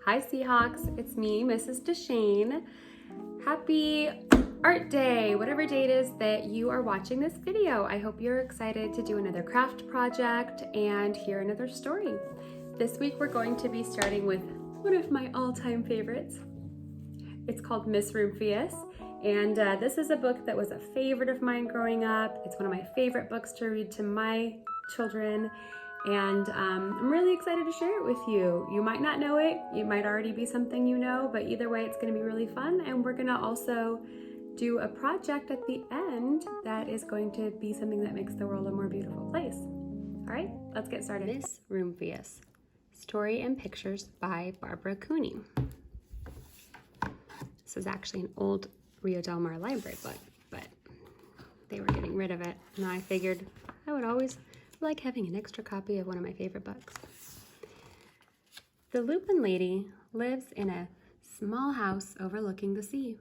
Hi Seahawks, it's me, Mrs. DeShane. Happy Art Day, whatever date is that you are watching this video. I hope you're excited to do another craft project and hear another story. This week we're going to be starting with one of my all-time favorites. It's called Miss Rumphuis, and this is a book that was a favorite of mine growing up. It's one of my favorite books to read to my children, and I'm really excited to share it with you. You might not know it, it might already be something you know, but either way it's going to be really fun, and we're going to also do a project at the end that is going to be something that makes the world a more beautiful place. All right, let's get started. Miss Rumphuis, story and pictures by Barbara Cooney. This is actually an old Rio Del Mar library book, but they were getting rid of it, and I figured I would always like having an extra copy of one of my favorite books. The Lupin lady lives in a small house overlooking the sea.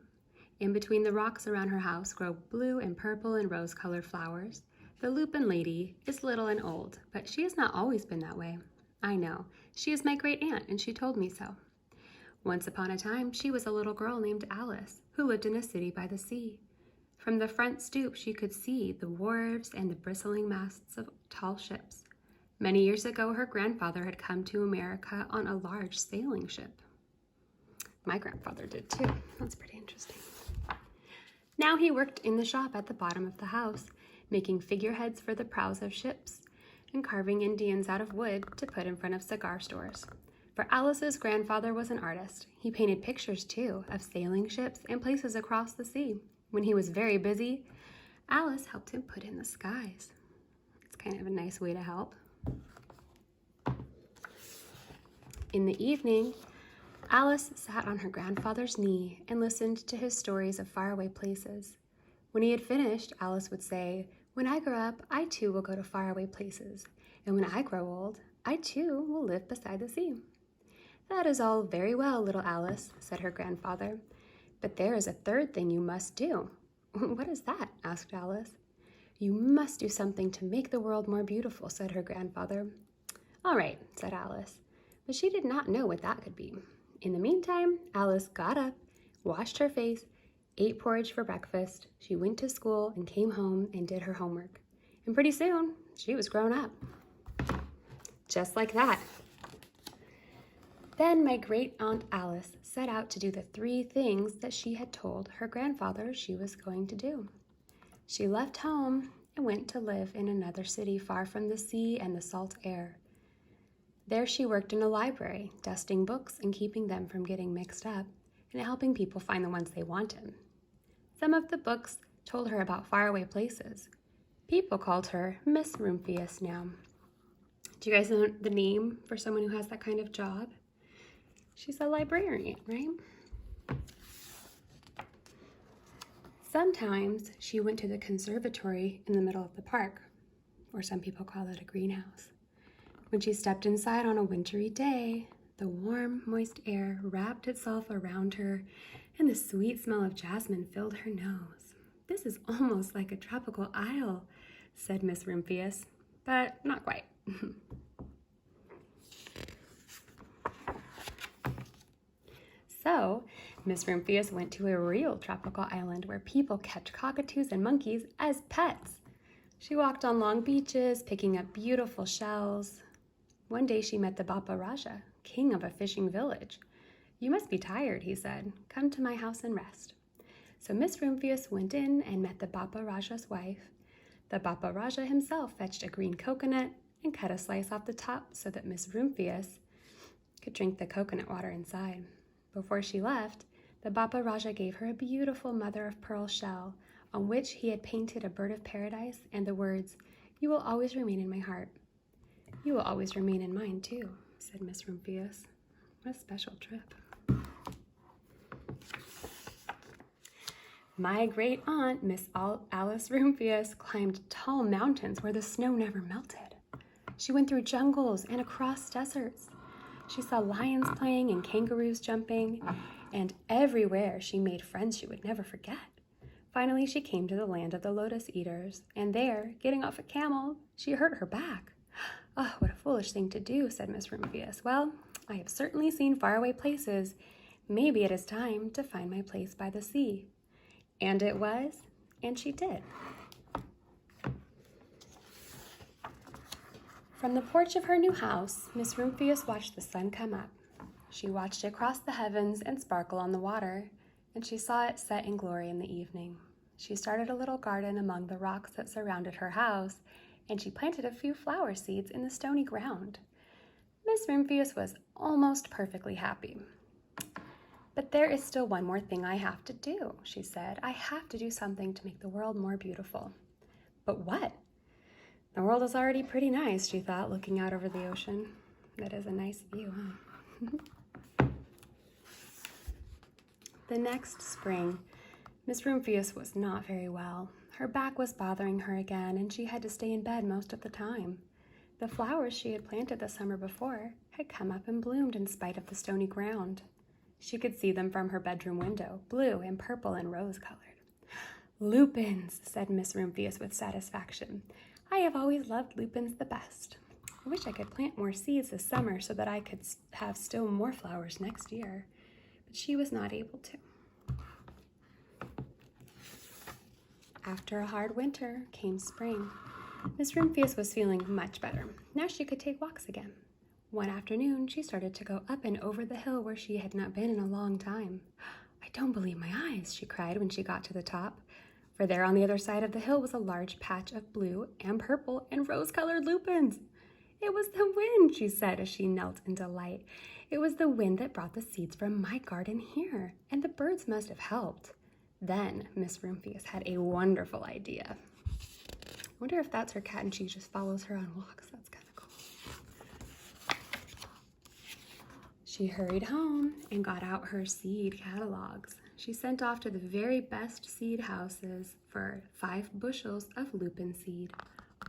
In between the rocks around her house grow blue and purple and rose-colored flowers. The Lupin lady is little and old, but she has not always been that way. I know. She is my great aunt, and she told me so. Once upon a time, she was a little girl named Alice, who lived in a city by the sea. From the front stoop, she could see the wharves and the bristling masts of tall ships. Many years ago, her grandfather had come to America on a large sailing ship. My grandfather did too. That's pretty interesting. Now he worked in the shop at the bottom of the house, making figureheads for the prows of ships and carving Indians out of wood to put in front of cigar stores. For Alice's grandfather was an artist. He painted pictures too of sailing ships and places across the sea. When he was very busy, Alice helped him put in the skies. It's kind of a nice way to help. In the evening, Alice sat on her grandfather's knee and listened to his stories of faraway places. When he had finished, Alice would say, "When I grow up, I too will go to faraway places. And when I grow old, I too will live beside the sea." "That is all very well, little Alice," said her grandfather. "But there is a third thing you must do." "What is that?" asked Alice. "You must do something to make the world more beautiful," said her grandfather. "All right," said Alice, but she did not know what that could be. In the meantime, Alice got up, washed her face, ate porridge for breakfast. She went to school and came home and did her homework. And pretty soon, she was grown up. Just like that. Then my great-aunt Alice set out to do the 3 things that she had told her grandfather she was going to do. She left home and went to live in another city far from the sea and the salt air. There she worked in a library, dusting books and keeping them from getting mixed up, and helping people find the ones they wanted. Some of the books told her about faraway places. People called her Miss Rumphuis now. Do you guys know the name for someone who has that kind of job? She's a librarian, right? Sometimes she went to the conservatory in the middle of the park, or some people call it a greenhouse. When she stepped inside on a wintry day, the warm, moist air wrapped itself around her, and the sweet smell of jasmine filled her nose. "This is almost like a tropical isle," said Miss Rumphuis, but not quite. So, Miss Rumphuis went to a real tropical island where people kept cockatoos and monkeys as pets. She walked on long beaches, picking up beautiful shells. One day she met the Bapa Raja, king of a fishing village. "You must be tired," he said. "Come to my house and rest." So Miss Rumphuis went in and met the Bapa Raja's wife. The Bapa Raja himself fetched a green coconut and cut a slice off the top so that Miss Rumphuis could drink the coconut water inside. Before she left, the Bapa Raja gave her a beautiful mother-of-pearl shell on which he had painted a bird of paradise and the words, "You will always remain in my heart." "You will always remain in mine, too," said Miss Rumphuis. What a special trip. My great-aunt, Miss Alice Rumphuis, climbed tall mountains where the snow never melted. She went through jungles and across deserts. She saw lions playing and kangaroos jumping, and everywhere she made friends she would never forget. Finally, she came to the land of the lotus eaters, and there, getting off a camel, she hurt her back. "Oh, what a foolish thing to do," said Miss Rumphuis. "Well, I have certainly seen faraway places. Maybe it is time to find my place by the sea. And it was, and she did. From the porch of her new house, Miss Rumphuis watched the sun come up. She watched it cross the heavens and sparkle on the water, and she saw it set in glory in the evening. She started a little garden among the rocks that surrounded her house, and she planted a few flower seeds in the stony ground. Miss Rumphuis was almost perfectly happy. But there is still one more thing I have to do, she said. I have to do something to make the world more beautiful. But what? The world is already pretty nice, she thought, looking out over the ocean. That is a nice view, huh? The next spring, Miss Rumphuis was not very well. Her back was bothering her again, and she had to stay in bed most of the time. The flowers she had planted the summer before had come up and bloomed in spite of the stony ground. She could see them from her bedroom window, blue and purple and rose-colored. Lupins, said Miss Rumphuis with satisfaction. I have always loved lupins the best. I wish I could plant more seeds this summer so that I could have still more flowers next year. But she was not able to. After a hard winter came spring. Miss Rumphuis was feeling much better. Now she could take walks again. One afternoon, she started to go up and over the hill where she had not been in a long time. I don't believe my eyes, she cried when she got to the top. For there on the other side of the hill was a large patch of blue and purple and rose-colored lupins. It was the wind, she said as she knelt in delight. It was the wind that brought the seeds from my garden here, and the birds must have helped. Then Miss Rumphuis had a wonderful idea. I wonder if that's her cat and she just follows her on walks. That's kind of cool. She hurried home and got out her seed catalogs. She sent off to the very best seed houses for 5 bushels of lupin seed.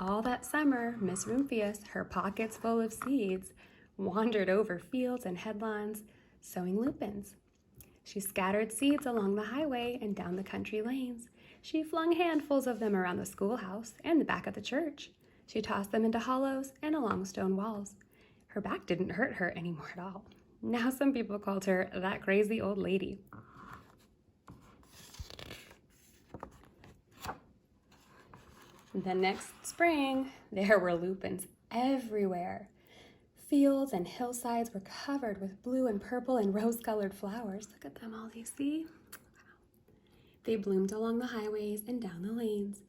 All that summer, Miss Rumphuis, her pockets full of seeds, wandered over fields and headlands, sowing lupins. She scattered seeds along the highway and down the country lanes. She flung handfuls of them around the schoolhouse and the back of the church. She tossed them into hollows and along stone walls. Her back didn't hurt her anymore at all. Now some people called her that crazy old lady. The next spring, there were lupins everywhere. Fields and hillsides were covered with blue and purple and rose-colored flowers. Look at them all, do you see? They bloomed along the highways and down the lanes.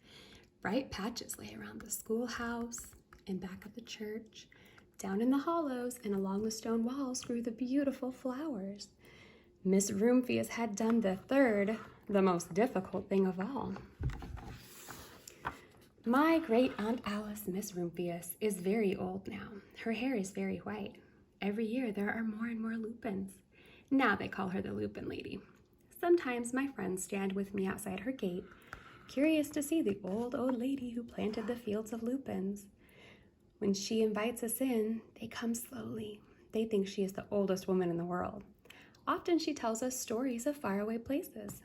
Bright patches lay around the schoolhouse and back of the church. Down in the hollows and along the stone walls grew the beautiful flowers. Miss Rumphuis had done the third, the most difficult thing of all. My great-aunt Alice, Miss Rumphuis, is very old now. Her hair is very white. Every year there are more and more lupins. Now they call her the Lupin Lady. Sometimes my friends stand with me outside her gate, curious to see the old lady who planted the fields of lupins. When she invites us in, they come slowly. They think she is the oldest woman in the world. Often she tells us stories of faraway places.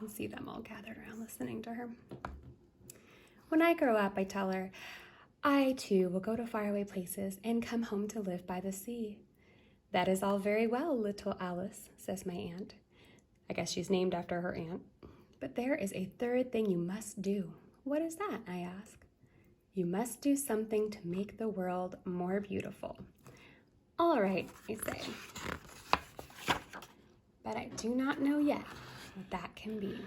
You see them all gathered around listening to her. When I grow up, I tell her, I too will go to faraway places and come home to live by the sea. That is all very well, little Alice, says my aunt. I guess she's named after her aunt. But there is a third thing you must do. What is that, I ask. You must do something to make the world more beautiful. All right, I say. But I do not know yet what that can be.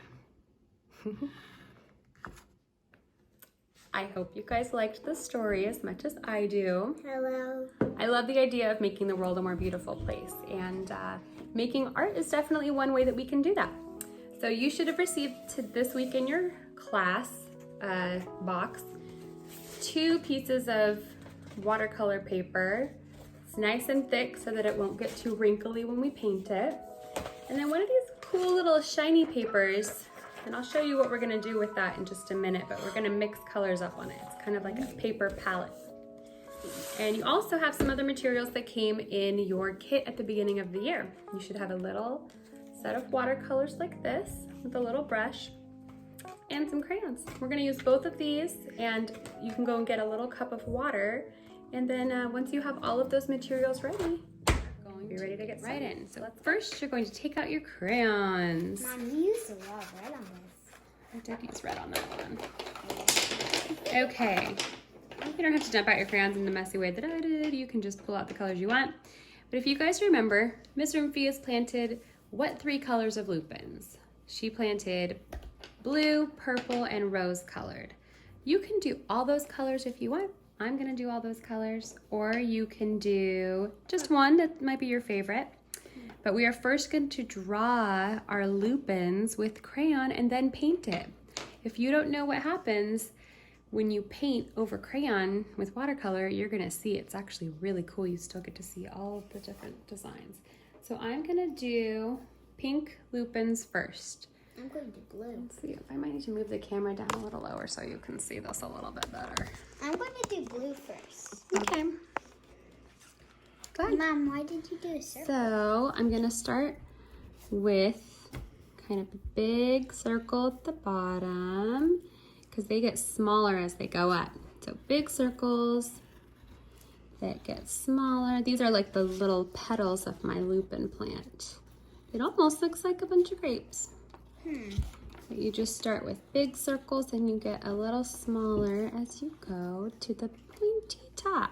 I hope you guys liked the story as much as I do. Hello. I love the idea of making the world a more beautiful place, and making art is definitely one way that we can do that. So you should have received this week in your class box 2 pieces of watercolor paper. It's nice and thick so that it won't get too wrinkly when we paint it. And then one of these cool little shiny papers. And I'll show you what we're gonna do with that in just a minute, but we're gonna mix colors up on it. It's kind of like a paper palette. And you also have some other materials that came in your kit at the beginning of the year. You should have a little set of watercolors like this with a little brush and some crayons. We're gonna use both of these, and you can go and get a little cup of water. And then once you have all of those materials ready, Be ready to get right in. So first, you're going to take out your crayons. Mom, you used a lot of red on this. I did use red on that one. Okay. You don't have to dump out your crayons in the messy way that I did. You can just pull out the colors you want. But if you guys remember, Miss Rumphuis planted what 3 colors of lupins? She planted blue, purple, and rose colored. You can do all those colors if you want. I'm gonna do all those colors, or you can do just one that might be your favorite. But we are first going to draw our lupins with crayon and then paint it. If you don't know what happens when you paint over crayon with watercolor, you're gonna see it's actually really cool. You still get to see all the different designs. So I'm gonna do pink lupins first. I'm going to do blue. Let's see if I might need to move the camera down a little lower so you can see this a little bit better. I'm going to do blue first. Okay. Go ahead. Mom, why did you do a circle? So I'm gonna start with kind of a big circle at the bottom because they get smaller as they go up. So big circles that get smaller. These are like the little petals of my lupin plant. It almost looks like a bunch of grapes. But you just start with big circles and you get a little smaller as you go to the pointy top.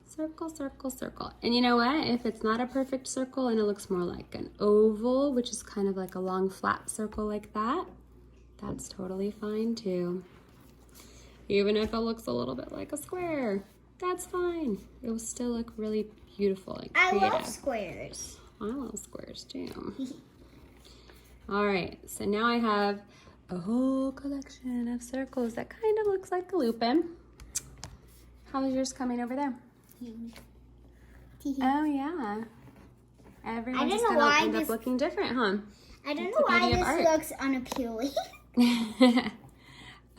Circle, circle, circle. And you know what? If it's not a perfect circle and it looks more like an oval, which is kind of like a long flat circle like that, that's totally fine too. Even if it looks a little bit like a square, that's fine. It will still look really beautiful and creative. I love squares. I love squares too. All right, so now I have a whole collection of circles that kind of looks like a lupin. How's yours coming over there? Oh yeah. Everyone's just gonna end up looking different, huh? I don't know why this looks unappealing.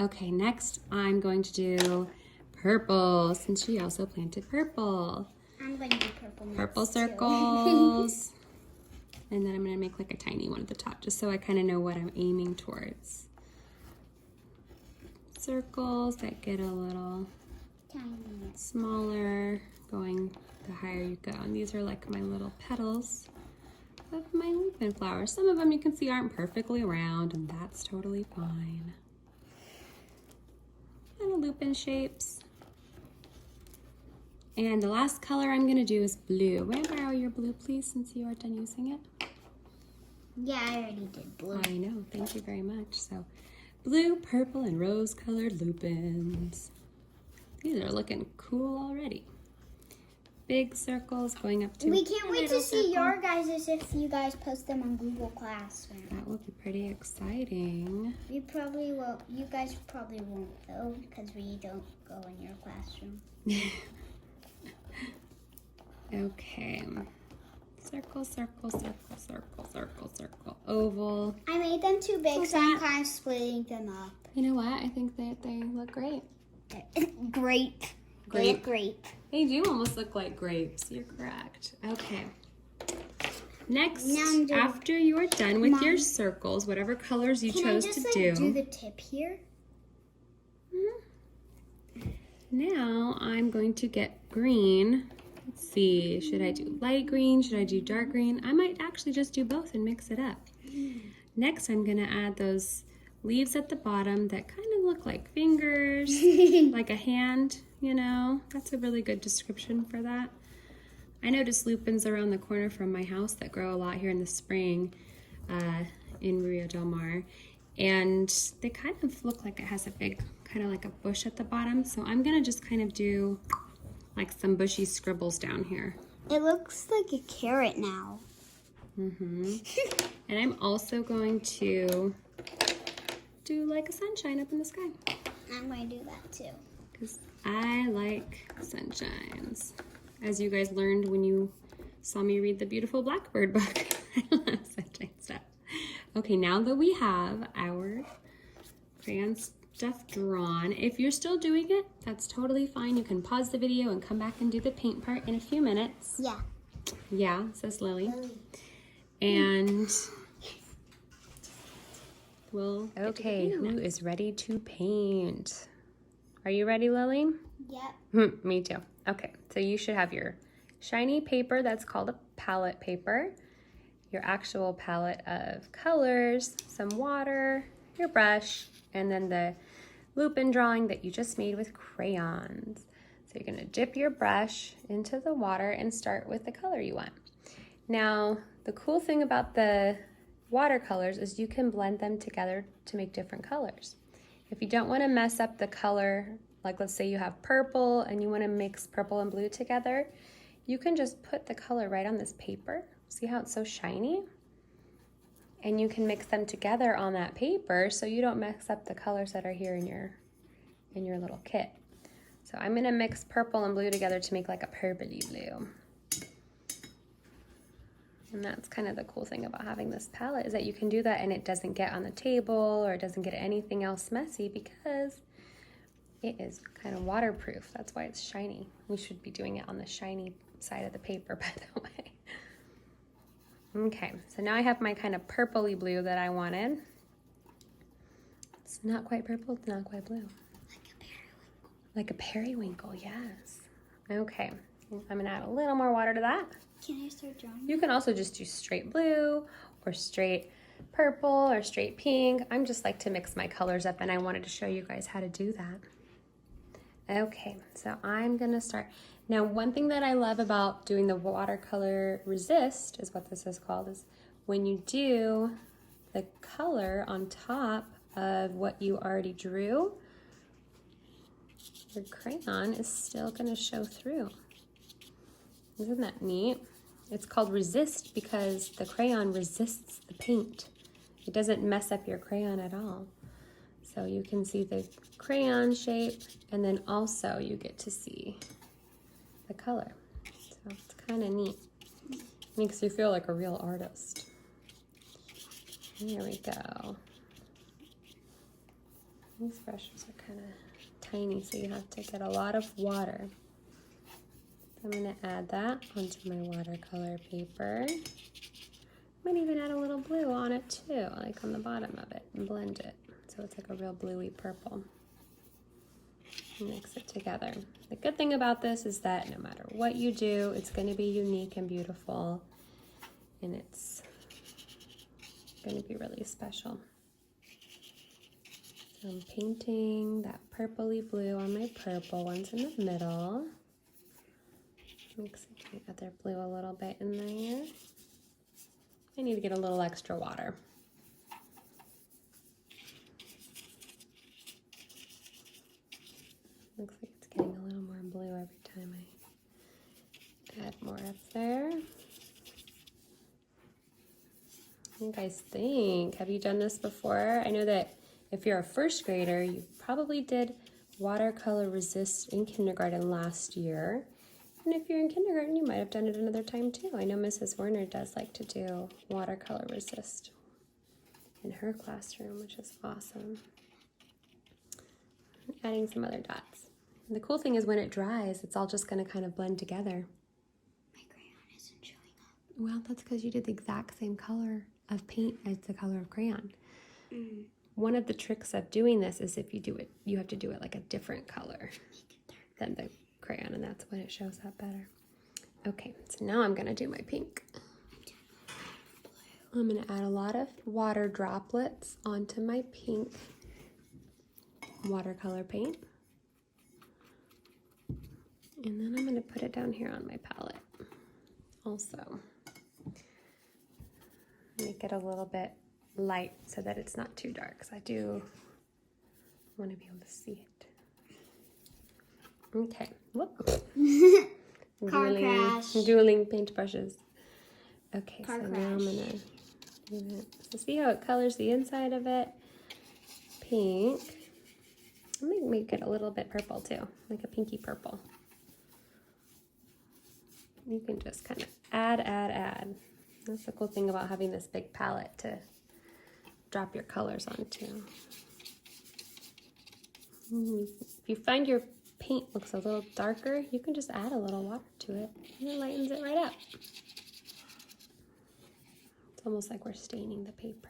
Okay, next I'm going to do purple since she also planted purple. I'm going to do purple next. Purple circles. And then I'm gonna make like a tiny one at the top just so I kind of know what I'm aiming towards. Circles that get a little smaller going the higher you go. And these are like my little petals of my lupin flowers. Some of them you can see aren't perfectly round and that's totally fine. Little lupin shapes. And the last color I'm gonna do is blue. May I borrow your blue please since you are done using it? Yeah, I already did blue. I know, thank you very much. So blue, purple, and rose colored lupins. These are looking cool already. Big circles going up to We can't wait to see your guys' if you guys post them on Google Classroom. That will be pretty exciting. We probably won't. You guys probably won't though, because we don't go in your classroom. Okay. Circle, circle, circle, circle, circle, circle, oval. I made them too big, so I'm kind of splitting them up. You know what? I think that they look great. Grape. They look grape. They do almost look like grapes. You're correct. Okay. Next, after you are done with your circles, whatever colors you chose to do. Do the tip here? Now I'm going to get green. Let's see, should I do light green? Should I do dark green? I might actually just do both and mix it up. Next, I'm gonna add those leaves at the bottom that kind of look like fingers, like a hand, you know? That's a really good description for that. I noticed lupins around the corner from my house that grow a lot here in the spring in Rio Del Mar. And they kind of look like it has a big, kind of like a bush at the bottom. So I'm gonna just kind of do like some bushy scribbles down here. It looks like a carrot now. And I'm also going to do like a sunshine up in the sky. I'm going to do that too. Because I like sunshines. As you guys learned when you saw me read the beautiful Blackbird book. I love sunshine stuff. Okay, now that we have our crayon stuff drawn, if you're still doing it, that's totally fine. You can pause the video and come back and do the paint part in a few minutes. Yeah. Yeah, says Lily. And we'll okay, who is ready to paint? Are you ready, Lily? Yep. Me too. Okay, so you should have your shiny paper that's called a palette paper, your actual palette of colors, some water, your brush, and then the Lupin drawing that you just made with crayons. So you're gonna dip your brush into the water and start with the color you want. Now, the cool thing about the watercolors is you can blend them together to make different colors. If you don't wanna mess up the color, like let's say you have purple and you wanna mix purple and blue together, you can just put the color right on this paper. See how it's so shiny? And you can mix them together on that paper so you don't mess up the colors that are here in your little kit. So I'm gonna mix purple and blue together to make like a purpley blue. And that's kind of the cool thing about having this palette, is that you can do that and it doesn't get on the table or it doesn't get anything else messy because it is kind of waterproof. That's why it's shiny. We should be doing it on the shiny side of the paper, by the way. Okay, so now I have my kind of purpley blue that I wanted. It's not quite purple, it's not quite blue. Like a periwinkle, yes. Okay, I'm gonna add a little more water to that. Can I start drawing? You can also just do straight blue or straight purple or straight pink. I'm just like to mix my colors up and I wanted to show you guys how to do that. Okay, so I'm gonna start. Now, one thing that I love about doing the watercolor resist, is what this is called, is when you do the color on top of what you already drew, your crayon is still gonna show through. Isn't that neat? It's called resist because the crayon resists the paint. It doesn't mess up your crayon at all. So you can see the crayon shape, and then also you get to see the color. So it's kind of neat. Makes you feel like a real artist. There we go. These brushes are kind of tiny, so you have to get a lot of water. I'm going to add that onto my watercolor paper. Might even add a little blue on it too, like on the bottom of it, and blend it so it's like a real bluey purple. Mix it together. The good thing about this is that no matter what you do, it's going to be unique and beautiful, and it's going to be really special. So I'm painting that purpley blue on my purple ones in the middle. Mixing the other blue a little bit in there. I need to get a little extra water. Looks like it's getting a little more blue every time I add more up there. What do you guys think? Have you done this before? I know that if you're a first grader, you probably did watercolor resist in kindergarten last year. And if you're in kindergarten, you might have done it another time too. I know Mrs. Werner does like to do watercolor resist in her classroom, which is awesome. Adding some other dots. And the cool thing is when it dries, it's all just going to kind of blend together. My crayon isn't showing up. Well, that's because you did the exact same color of paint as the color of crayon. One of the tricks of doing this is if you do it, you have to do it like a different color than the crayon, and that's when it shows up better. Okay, so now I'm going to do my pink. I'm going to add a lot of water droplets onto my pink watercolor paint. And then I'm going to put it down here on my palette. Also, make it a little bit light so that it's not too dark, because I do want to be able to see it. Okay. Whoop. Dueling paintbrushes. Okay, so now I'm going to do it. So see how it colors the inside of it? Pink. I'm going to make it a little bit purple too, like a pinky purple. You can just kind of add. That's the cool thing about having this big palette to drop your colors onto. If you find your paint looks a little darker, you can just add a little water to it and it lightens it right up. It's almost like we're staining the paper.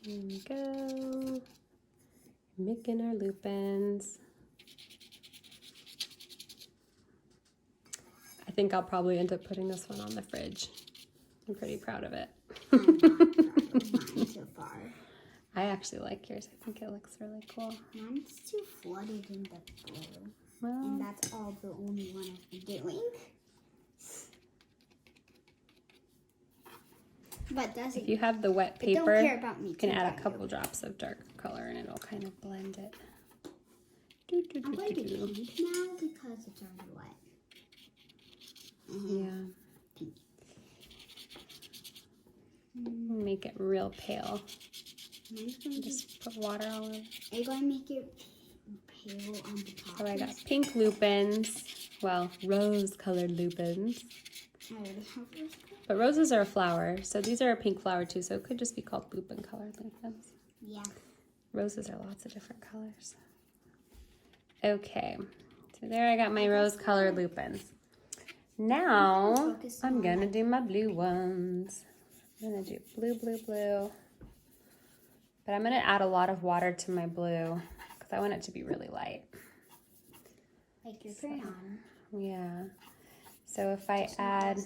There we go. Making our lupins. I think I'll probably end up putting this one on the fridge. I'm pretty proud of it. I'm not proud of mine so far. I actually like yours. I think it looks really cool. Mine's too flooded in the blue. Well, And that's all the only one I've been doing. But does if it? you have the wet But don't paper, care about me you can too, add a do you? couple drops of dark color and it'll kind of blend it. I'm going to do pink now because it's already wet. Yeah. Pink. Make it real pale. Mine's going to Just put water all over. Are you going to make it pale on the top? So I got pink lupins. Well, rose-colored lupins. I already have those. But roses are a flower, so these are a pink flower too, so it could just be called lupin-colored lupins. Yeah. Roses are lots of different colors. Okay, so there I got my rose-colored lupins. Now, I'm gonna do my blue ones. I'm gonna do blue, blue, blue. But I'm gonna add a lot of water to my blue because I want it to be really light. Like your crayon. Yeah. So if I add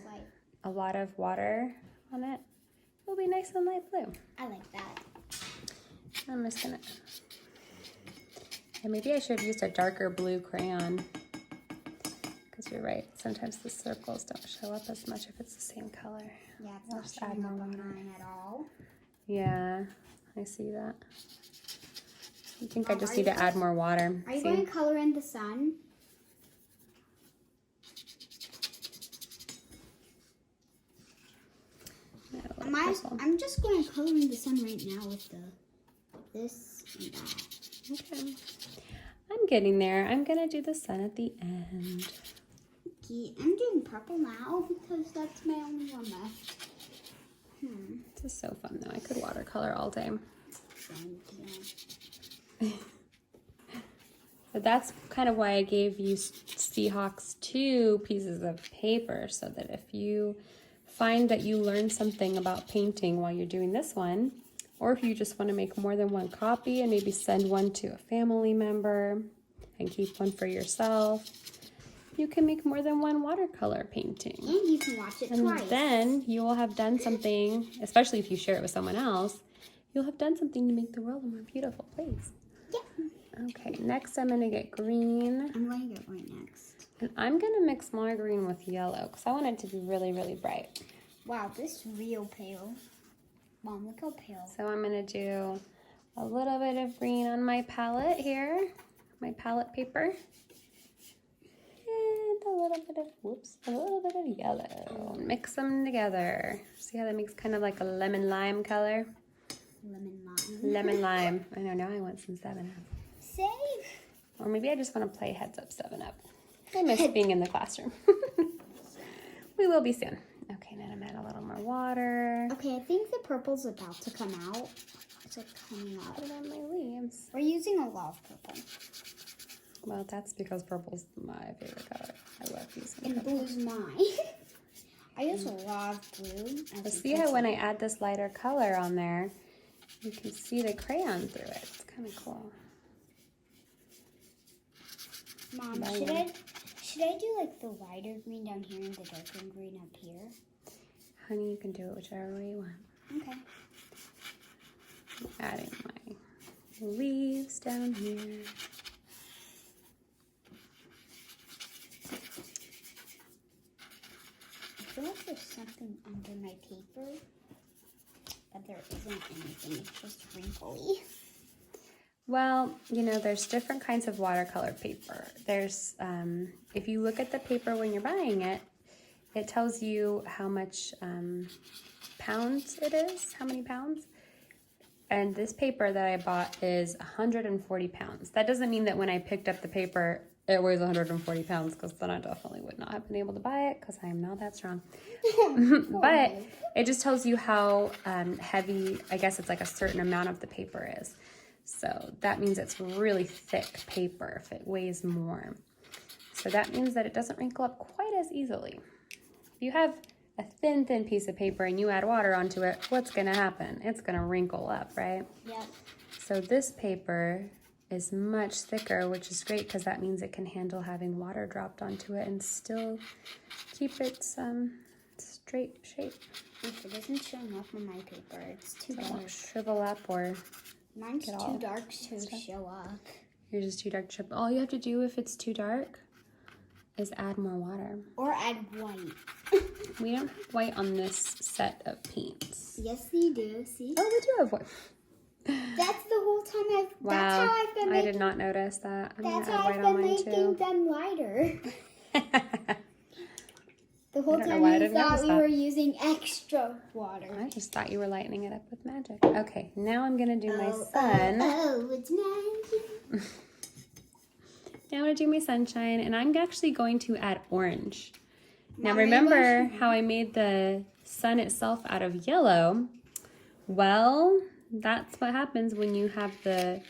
a lot of water on it, it'll be nice and light blue. I like that. I'm just gonna, and maybe I should have used a darker blue crayon, because you're right, sometimes the circles don't show up as much if it's the same color. Yeah, it's I'll not just add showing more up on water. mine at all. Yeah, I see that. I think I Mom, just are need you to add more water. Are you See? going to color in the sun? Yeah, a little purple. I'm just going to color in the sun right now with this and that. Okay. I'm getting there. I'm gonna do the sun at the end. Okay, I'm doing purple now because that's my only one left. This is so fun though. I could watercolor all day. But that's kind of why I gave you Seahawks 2 pieces of paper, so that if you find that you learn something about painting while you're doing this one, or if you just want to make more than one copy and maybe send one to a family member and keep one for yourself, you can make more than one watercolor painting. And you can watch it And twice. then you will have done something, especially if you share it with someone else, you'll have done something to make the world a more beautiful place. Yeah. Okay, next I'm gonna get green. I'm going to get right next. And I'm gonna mix more green with yellow because I want it to be really, really bright. Wow, this is real pale. Mom, look how pale. So I'm gonna do a little bit of green on my palette here, my palette paper. And a little bit of yellow. Mix them together. See how that makes kind of like a lemon lime color? Lemon lime. Lemon lime. I know, now I want some 7-Up. Save. Or maybe I just want to play Heads Up 7-Up. I miss being in the classroom. We will be soon. Okay, now I'm gonna add a little more water. Okay, I think the purple's about to come out. It's like coming out. Put it on my leaves. We're using a lot of purple. Well, that's because purple's my favorite color. I love using And purple. blue's mine. I use a lot of blue. But see how when I add this lighter color on there, you can see the crayon through it. It's kind of cool. Mom, should I do like the lighter green down here and the darker green up here? Honey, you can do it whichever way you want. Okay. Adding my leaves down here. I feel like there's something under my paper, but there isn't anything. It's just wrinkly. Well, you know, there's different kinds of watercolor paper. There's, if you look at the paper when you're buying it, it tells you how much pounds it is, how many pounds. And this paper that I bought is 140 pounds. That doesn't mean that when I picked up the paper, it weighs 140 pounds, because then I definitely would not have been able to buy it because I am not that strong. But it just tells you how heavy, I guess it's like a certain amount of the paper is. So that means it's really thick paper if it weighs more. So that means that it doesn't wrinkle up quite as easily. If you have a thin piece of paper and you add water onto it, what's gonna happen? It's gonna wrinkle up, right? Yep. So this paper is much thicker, which is great because that means it can handle having water dropped onto it and still keep its straight shape. If it isn't showing up on my paper, it's too So it dark. won't shrivel up or Mine's get too all dark to show up. Yours is too dark to show. All you have to do if it's too dark is add more water. Or add white. We don't have white on this set of paints. Yes, we do. See? Oh, we do have white. That's the whole time I've. Wow, That's how I've been making. I did not notice that. I'm That's gonna add how white I've on been mine making too. them lighter. The whole I don't know time why I you didn't thought notice we that. were using extra water. I just thought you were lightening it up with magic. Okay, now I'm gonna do my sun. Oh, it's magic. Now I'm gonna do my sunshine, and I'm actually going to add orange. Now Not remember rainbow? how I made the sun itself out of yellow? Well, that's what happens when you have the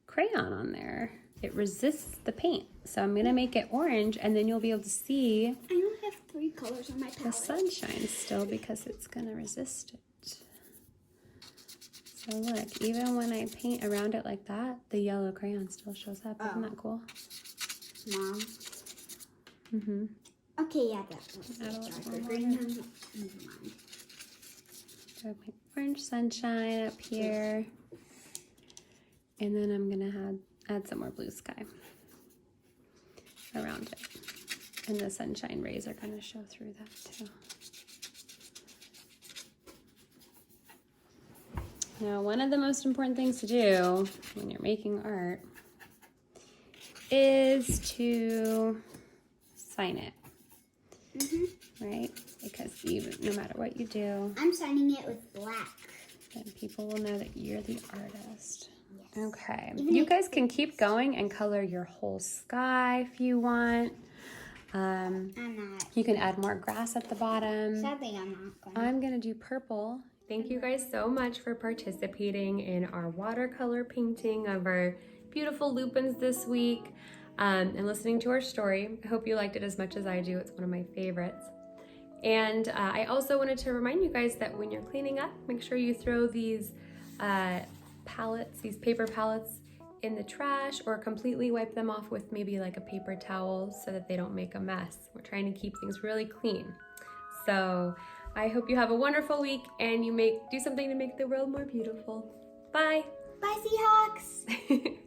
crayon on there. It resists the paint. So I'm gonna make it orange, and then you'll be able to see I only have 3 colors on my the palette. sunshine still because it's gonna resist it. So look, even when I paint around it like that, the yellow crayon still shows up. Isn't that cool? Mom. Mm-hmm. Okay, yeah, that was Add a little darker more green. water. Never mind. So my orange sunshine up here. And then I'm gonna add some more blue sky around it. And the sunshine rays are gonna show through that too. Now, one of the most important things to do when you're making art is to sign it, right? Because no matter what you do, I'm signing it with black. then people will know that you're the artist. Yes. Okay, Even you if guys can keep going and color your whole sky if you want. I'm not. You can add more grass at the bottom. Sadly, I'm not going. I'm gonna do purple. Thank you guys so much for participating in our watercolor painting of our beautiful lupins this week and listening to our story. I hope you liked it as much as I do. It's one of my favorites. And I also wanted to remind you guys that when you're cleaning up, make sure you throw these palettes, these paper palettes in the trash, or completely wipe them off with maybe like a paper towel so that they don't make a mess. We're trying to keep things really clean. So I hope you have a wonderful week and you do something to make the world more beautiful. Bye. Bye, Seahawks.